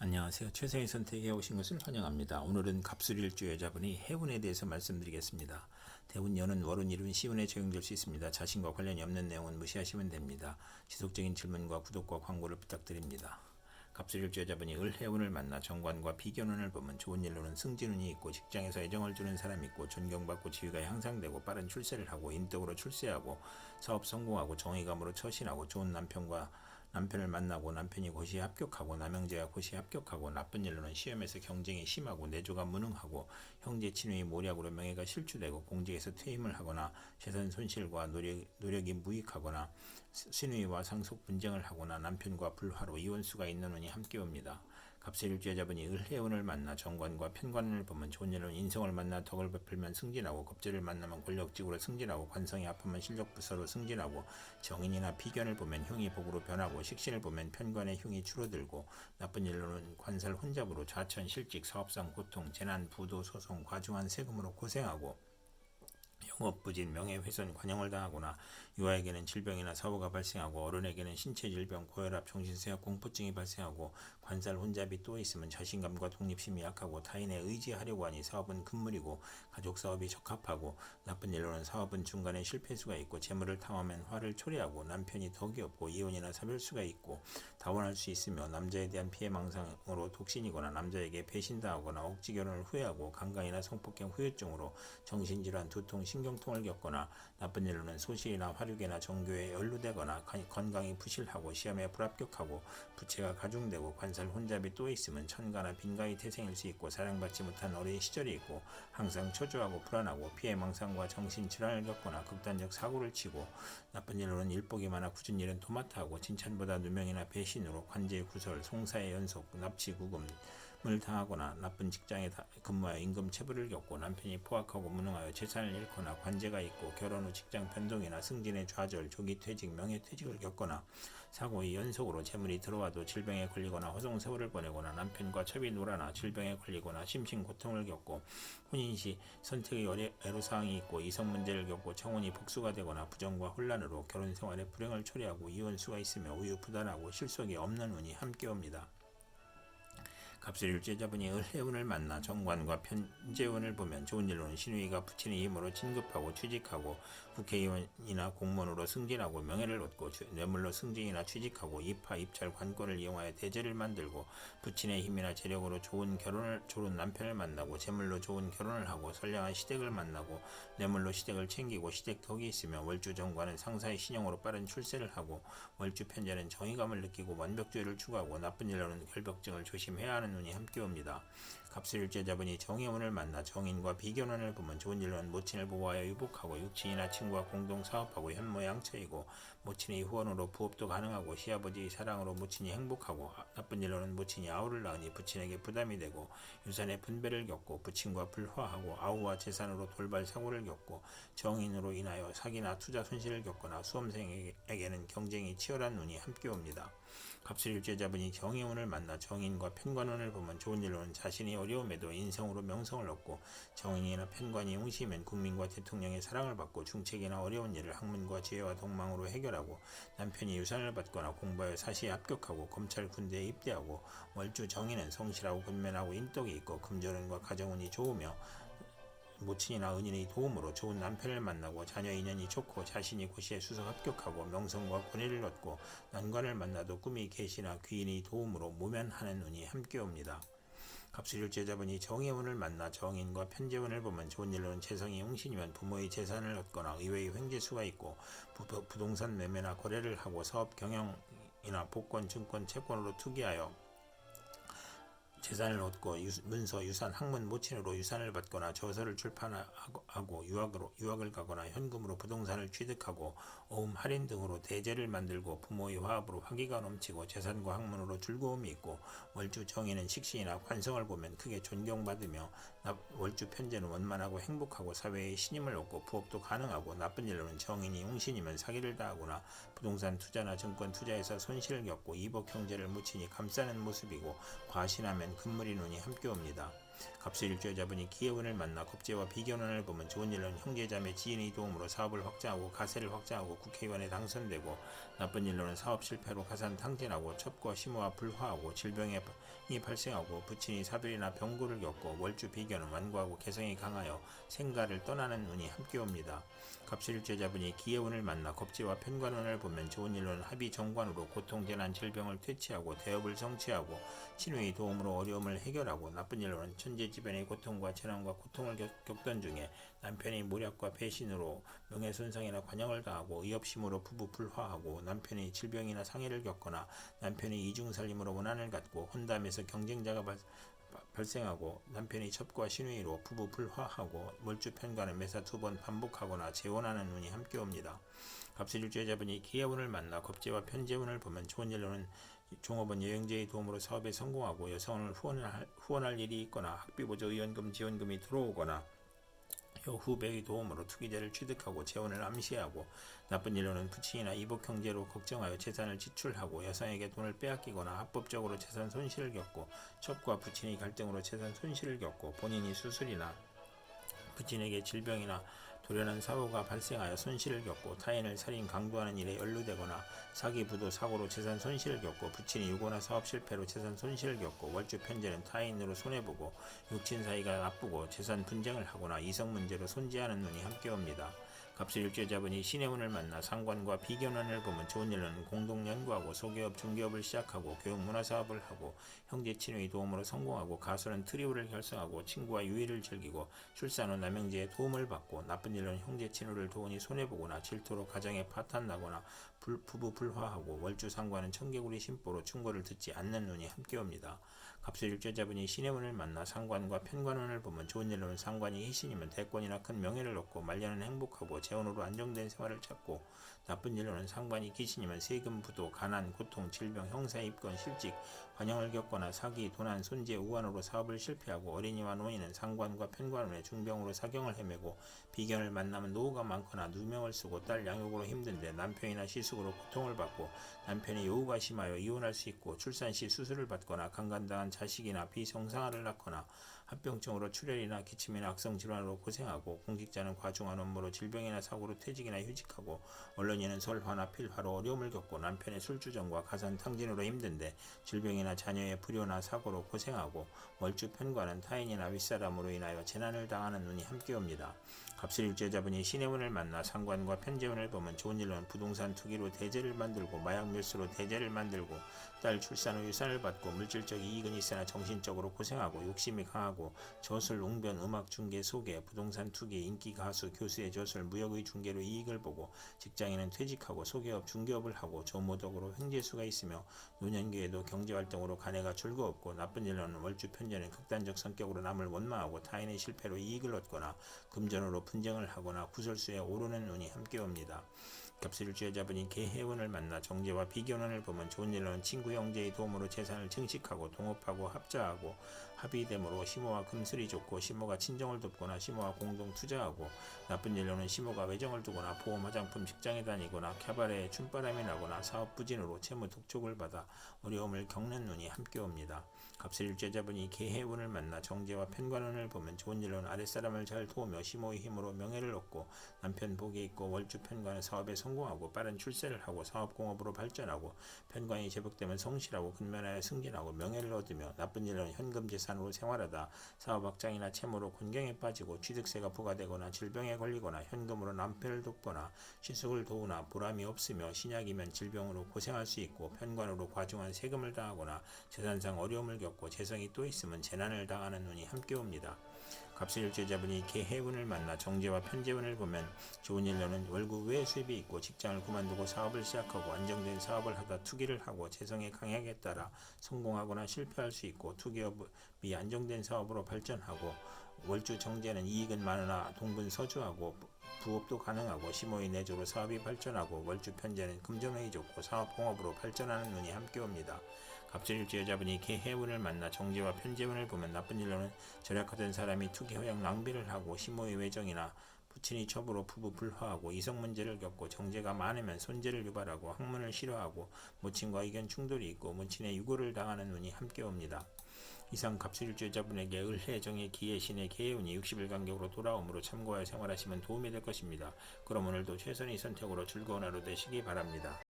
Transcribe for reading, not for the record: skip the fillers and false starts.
안녕하세요. 최선의 선택에 오신 것을 환영합니다. 오늘은 갑술일주 여자분이 해운에 대해서 말씀드리겠습니다. 대운, 연은, 월은, 일은, 시운에 적용될 수 있습니다. 자신과 관련이 없는 내용은 무시하시면 됩니다. 지속적인 질문과 구독과 광고를 부탁드립니다. 갑술일주 여자분이 을, 해운을 만나 정관과 비견운을 보면 좋은 일로는 승진운이 있고 직장에서 애정을 주는 사람이 있고 존경받고 지위가 향상되고 빠른 출세를 하고 인덕으로 출세하고 사업 성공하고 정의감으로 처신하고 좋은 남편을 만나고 남편이 고시에 합격하고 남형제가 고시에 합격하고 나쁜 일로는 시험에서 경쟁이 심하고 내조가 무능하고 형제 친구의 모략으로 명예가 실추되고 공직에서 퇴임을 하거나 재산 손실과 노력이 무익하거나 신우이와 상속 분쟁을 하거나 남편과 불화로 이혼수가 있는 운이 함께 옵니다. 갑술일주 여자분이 을, 해운을 만나 정관과 편관을 보면 좋은 일로는 인성을 만나 덕을 베풀면 승진하고 겁재를 만나면 권력직으로 승진하고 관성이 아프면 실력부서로 승진하고 정인이나 비견을 보면 흉이 복으로 변하고 식신을 보면 편관의 흉이 줄어들고 나쁜 일로는 관살 혼잡으로 좌천, 실직, 사업상 고통, 재난, 부도, 소송, 과중한 세금으로 고생하고 영업부진, 명예훼손, 관용을 당하거나 유아에게는 질병이나 사고가 발생하고 어른에게는 신체 질병, 고혈압, 정신쇠약, 공포증이 발생하고 관살 혼잡이 또 있으면 자신감과 독립심이 약하고 타인에 의지하려고 하니 사업은 금물이고 가족 사업이 적합하고 나쁜 일로는 사업은 중간에 실패수가 있고 재물을 탐하면 화를 초래하고 남편이 덕이 없고 이혼이나 사별수가 있고 다원할 수 있으며 남자에 대한 피해망상으로 독신이거나 남자에게 배신당하거나 억지결혼을 후회하고 강간이나 성폭행 후유증으로 정신질환, 두통, 신경통을 겪거나 나쁜 일로는 소실이나 화류계나 정교에 연루되거나 건강이 부실하고 시험에 불합격하고 부채가 가중되고 관살 혼잡이 또 있으면 천가나 빈가의 태생일 수 있고 사랑받지 못한 어린 시절이 있고 항상 초조하고 불안하고 피해망상과 정신질환을 겪거나 극단적 사고를 치고 나쁜 일로는 일복이 많아 굳은 일은 도맡아하고 칭찬보다 누명이나 배신으로 관제 구설, 송사의 연속, 납치 구금을 당하거나 나쁜 직장에 근무하여 임금 체불을 겪고 남편이 포악하고 무능하여 재산을 잃거나 관제가 있고 결혼 후 직장 변동이나 승진의 좌절, 조기 퇴직, 명예퇴직을 겪거나 사고의 연속으로 재물이 들어와도 질병에 걸리거나 허송세월을 보내거나 남편과 첩이 놀아나 질병에 걸리거나 심신 고통을 겪고 혼인시 선택의 애로사항이 있고 이성 문제를 겪고 청혼이 복수가 되거나 부정과 혼란으로 결혼생활에 불행을 초래하고 이혼수가 있으며 우유부단하고 실속이 없는 운이 함께 옵니다. 갑술일주 여자분이 을, 해운을 만나 정관과 편재운을 보면 좋은 일로는 신우이가 부친의 힘으로 진급하고 취직하고 국회의원이나 공무원으로 승진하고 명예를 얻고 뇌물로 승진이나 취직하고 입하, 입찰, 관권을 이용하여 대제를 만들고 부친의 힘이나 재력으로 좋은 남편을 만나고 재물로 좋은 결혼을 하고 선량한 시댁을 만나고 뇌물로 시댁을 챙기고 시댁 덕이 있으며 월주 정관은 상사의 신용으로 빠른 출세를 하고 월주 편제는 정의감을 느끼고 완벽주의를 추구하고 나쁜 일로는 결벽증을 조심해야 하는 운이 함께 옵니다. 갑술일주 여자분이 정해운을 만나 정인과 비견운을 보면 좋은 일로는 모친을 보호하여 유복하고 육친이나 친구와 공동 사업하고 현모양처이고 모친의 후원으로 부업도 가능하고 시아버지의 사랑으로 모친이 행복하고 나쁜 일로는 모친이 아우를 낳으니 부친에게 부담이 되고 유산의 분배를 겪고 부친과 불화하고 아우와 재산으로 돌발 사고를 겪고 정인으로 인하여 사기나 투자 손실을 겪거나 수험생에게는 경쟁이 치열한 운이 함께 옵니다. 갑술일주 여자분이 정해운을 만나 정인과 편관운을 보면 좋은 일로는 자신이 어려움에도 인성으로 명성을 얻고 정인이나 편관이 웅시면 국민과 대통령의 사랑을 받고 중책이나 어려운 일을 학문과 지혜와 동망으로 해결하고 남편이 유산을 받거나 공부하여 사시에 합격하고 검찰 군대에 입대하고 월주 정인은 성실하고 근면하고 인덕이 있고 금전운과 가정운이 좋으며 모친이나 은인의 도움으로 좋은 남편을 만나고 자녀 인연이 좋고 자신이 고시에 수석 합격하고 명성과 권위를 얻고 난관을 만나도 꿈이 계시나 귀인의 도움으로 모면하는 운이 함께 옵니다. 갑술일주 여자분이 정해운을 만나 정인과 편재운을 보면 좋은 일로는 재성이 용신이면 부모의 재산을 얻거나 의외의 횡재수가 있고 부동산 매매나 거래를 하고 사업 경영이나 복권, 증권, 채권으로 투기하여 재산을 얻고 문서, 유산, 학문, 모친으로 유산을 받거나 저서를 출판하고 유학을 가거나 현금으로 부동산을 취득하고 어음, 할인 등으로 대제를 만들고 부모의 화합으로 화기가 넘치고 재산과 학문으로 즐거움이 있고 월주 정인은 식신이나 관성을 보면 크게 존경받으며 월주 편제는 원만하고 행복하고 사회의 신임을 얻고 부업도 가능하고 나쁜 일로는 정인이 용신이면 사기를 당하거나 부동산 투자나 증권 투자에서 손실을 겪고 이복 형제를 모친이 감싸는 모습이고 과신하면 금물이 운이 함께 옵니다. 갑술일주 여자분이 기해운을 만나 겁재와 비견운을 보면 좋은 일로는 형제자매 지인의 도움으로 사업을 확장하고 가세를 확장하고 국회의원에 당선되고, 나쁜 일로는 사업 실패로 가산 탕진하고 첩과 심호와 불화하고 질병이 발생하고 부친이 사별이나 병고를 겪고, 월주 비견은 완고하고 개성이 강하여 생가를 떠나는 운이 함께 옵니다. 갑술일주 여자분이 기해운을 만나 겁재와 편관운을 보면 좋은 일로는 합의 정관으로 고통 재난 질병을 퇴치하고 대업을 성취하고 친우의 도움으로 어려움을 해결하고, 나쁜 일로는 천재지변의 고통과 재난과 고통을 겪던 중에 남편의 모략과 배신으로 명예손상이나 관역을 당하고 의협심으로 부부 불화하고, 남편의 질병이나 상해를 겪거나 남편의 이중살림으로 원한을 갖고 혼담에서 경쟁자가 발생하고, 남편의 첩과 신우이로 부부 불화하고, 월주 편관은 매사 2번 반복하거나 재혼하는 운이 함께 옵니다. 갑술일주 여자분이 기해운을 만나 겁재와 편재운을 보면 좋은 일로는 종업원 여행제의 도움으로 사업에 성공하고 여성을 후원할 일이 있거나 학비보조 의원금 지원금이 들어오거나 후배의 도움으로 투기자를 취득하고 재혼을 암시하고, 나쁜 일로는 부친이나 이복 형제로 걱정하여 재산을 지출하고 여성에게 돈을 빼앗기거나 합법적으로 재산 손실을 겪고, 첩과 부친의 갈등으로 재산 손실을 겪고, 본인이 수술이나 부친에게 질병이나 돌연한 사고가 발생하여 손실을 겪고, 타인을 살인 강도하는 일에 연루되거나 사기 부도 사고로 재산 손실을 겪고, 부친이 유고나 사업 실패로 재산 손실을 겪고, 월주 편제는 타인으로 손해보고 육친 사이가 나쁘고 재산 분쟁을 하거나 이성 문제로 손재하는 운이 함께 옵니다. 갑술일주 여자분이 신의 운을 만나 상관과 비견운을 보면 좋은 일로는 공동 연구하고 소기업 중기업을 시작하고 교육 문화사업을 하고 형제 친구의 도움으로 성공하고, 가수는 트리오를 결성하고 친구와 유의를 즐기고 출산 후 남형제의 도움을 받고, 나쁜 일로는 형제 친구를 도우니 손해보거나 질투로 가정에 파탄 나거나 부부 불화하고, 월주 상관은 청개구리 심보로 충고를 듣지 않는 운이 함께 옵니다. 갑술일주 여자분이 신의 운을 만나 상관과 편관운을 보면 좋은 일로는 상관이 희신이면 대권이나 큰 명예를 얻고 말년은 행복하고 재혼으로 안정된 생활을 찾고, 나쁜 일로는 상관이 기신이면 세금 부도 가난 고통 질병 형사 입건 실직 관영을 겪거나 사기 도난 손재 우환으로 사업을 실패하고, 어린이와 노인은 상관과 편관운의 중병으로 사경을 헤매고, 비견을 만나면 노후가 많거나 누명을 쓰고 딸 양육으로 힘든데 남편이나 시숙으로 고통을 받고, 남편이 요우가 심하여 이혼할 수 있고, 출산 시 수술을 받거나 강간당한 자식이나 비성상아를 낳거나 합병증으로 출혈이나 기침이나 악성 질환으로 고생하고, 공직자는 과중한 업무로 질병이나 사고로 퇴직이나 휴직하고, 언론인은 설화나 필화로 어려움을 겪고, 남편의 술주정과 가산 탕진으로 힘든데 질병이나 자녀의 불효나 사고로 고생하고, 월주 편관은 타인이나 윗사람으로 인하여 재난을 당하는 운이 함께 옵니다. 갑술일주 여자분이 신의 운을 만나 상관과 편재운을 보면 좋은 일로는 부동산 투기로 대재를 만들고 마약 밀수로 대재를 만들고, 딸 출산 후 유산을 받고, 물질적 이익은 있으나 정신적으로 고생하고 욕심이 강하고, 저술, 웅변, 음악 중개, 소개, 부동산 투기, 인기 가수, 교수의 저술, 무역의 중개로 이익을 보고, 직장인은 퇴직하고 소개업, 중개업을 하고 조모덕으로 횡재수가 있으며 노년기에도 경제활동으로 가내가 즐거웠고, 나쁜 일로는 월주 편제는 극단적 성격으로 남을 원망하고 타인의 실패로 이익을 얻거나 금전으로 분쟁을 하거나 구설수에 오르는 운이 함께 옵니다. 갑술일주 여자분이 개해운을 만나 정제와 비견운을 보면 좋은 일로는 친구 형제의 도움으로 재산을 증식하고 동업하고 합자하고 합의됨으로 시모와 금슬이 좋고, 시모가 친정을 돕거나 시모와 공동 투자하고, 나쁜 일로는 시모가 외정을 두거나 보험 화장품 직장에 다니거나 캬바레에 춤바람이 나거나 사업 부진으로 채무 독촉을 받아 어려움을 겪는 운이 함께 옵니다. 갑술일주 여자분이 개해운을 만나 정제와 편관운을 보면 좋은 일로는 아랫사람을 잘 도우며 시모의 힘으로 명예를 얻고, 남편 복이 있고, 월주 편관은 사업에 성공하고 빠른 출세를 하고 사업공업으로 발전하고, 편관이 제복되면 성실하고 근면하여 승진하고 명예를 얻으며, 나쁜 일로는 현금 재산으로 생활하다 사업 확장이나 채무로 곤경에 빠지고, 취득세가 부과되거나 질병에 걸리거나 현금으로 남편을 돕거나 시숙을 도우나 보람이 없으며, 신약이면 질병으로 고생할 수 있고, 편관으로 과중한 세금을 당하거나 재산상 어려움을 겪고, 재성이 또 있으면 재난을 당하는 운이 함께 옵니다. 갑술일주 여자분이 개해운을 만나 정제와 편재운을 보면 좋은 일로는 월급 외 수입이 있고, 직장을 그만두고 사업을 시작하고 안정된 사업을 하다 투기를 하고 재성의 강약에 따라 성공하거나 실패할 수 있고, 투기업이 안정된 사업으로 발전하고, 월주 정제는 이익은 많으나 동분서주하고 부업도 가능하고, 시모의 내조로 사업이 발전하고, 월주 편제는 금전운이 좋고 사업공업으로 발전하는 운이 함께 옵니다. 갑술일주 여자분이 개해운을 만나 정제와 편재운을 보면 나쁜 일로는 절약하던 사람이 투기 허약 낭비를 하고, 시모의 외정이나 부친이 첩으로 부부 불화하고 이성 문제를 겪고 정제가 많으면 손재를 유발하고 학문을 싫어하고 모친과 의견 충돌이 있고 모친의 유고를 당하는 운이 함께 옵니다. 이상 갑술일주자분에게 을해 정의 기해 신의 개해운이 60일 간격으로 돌아오므로 참고하여 생활하시면 도움이 될 것입니다. 그럼 오늘도 최선의 선택으로 즐거운 하루 되시기 바랍니다.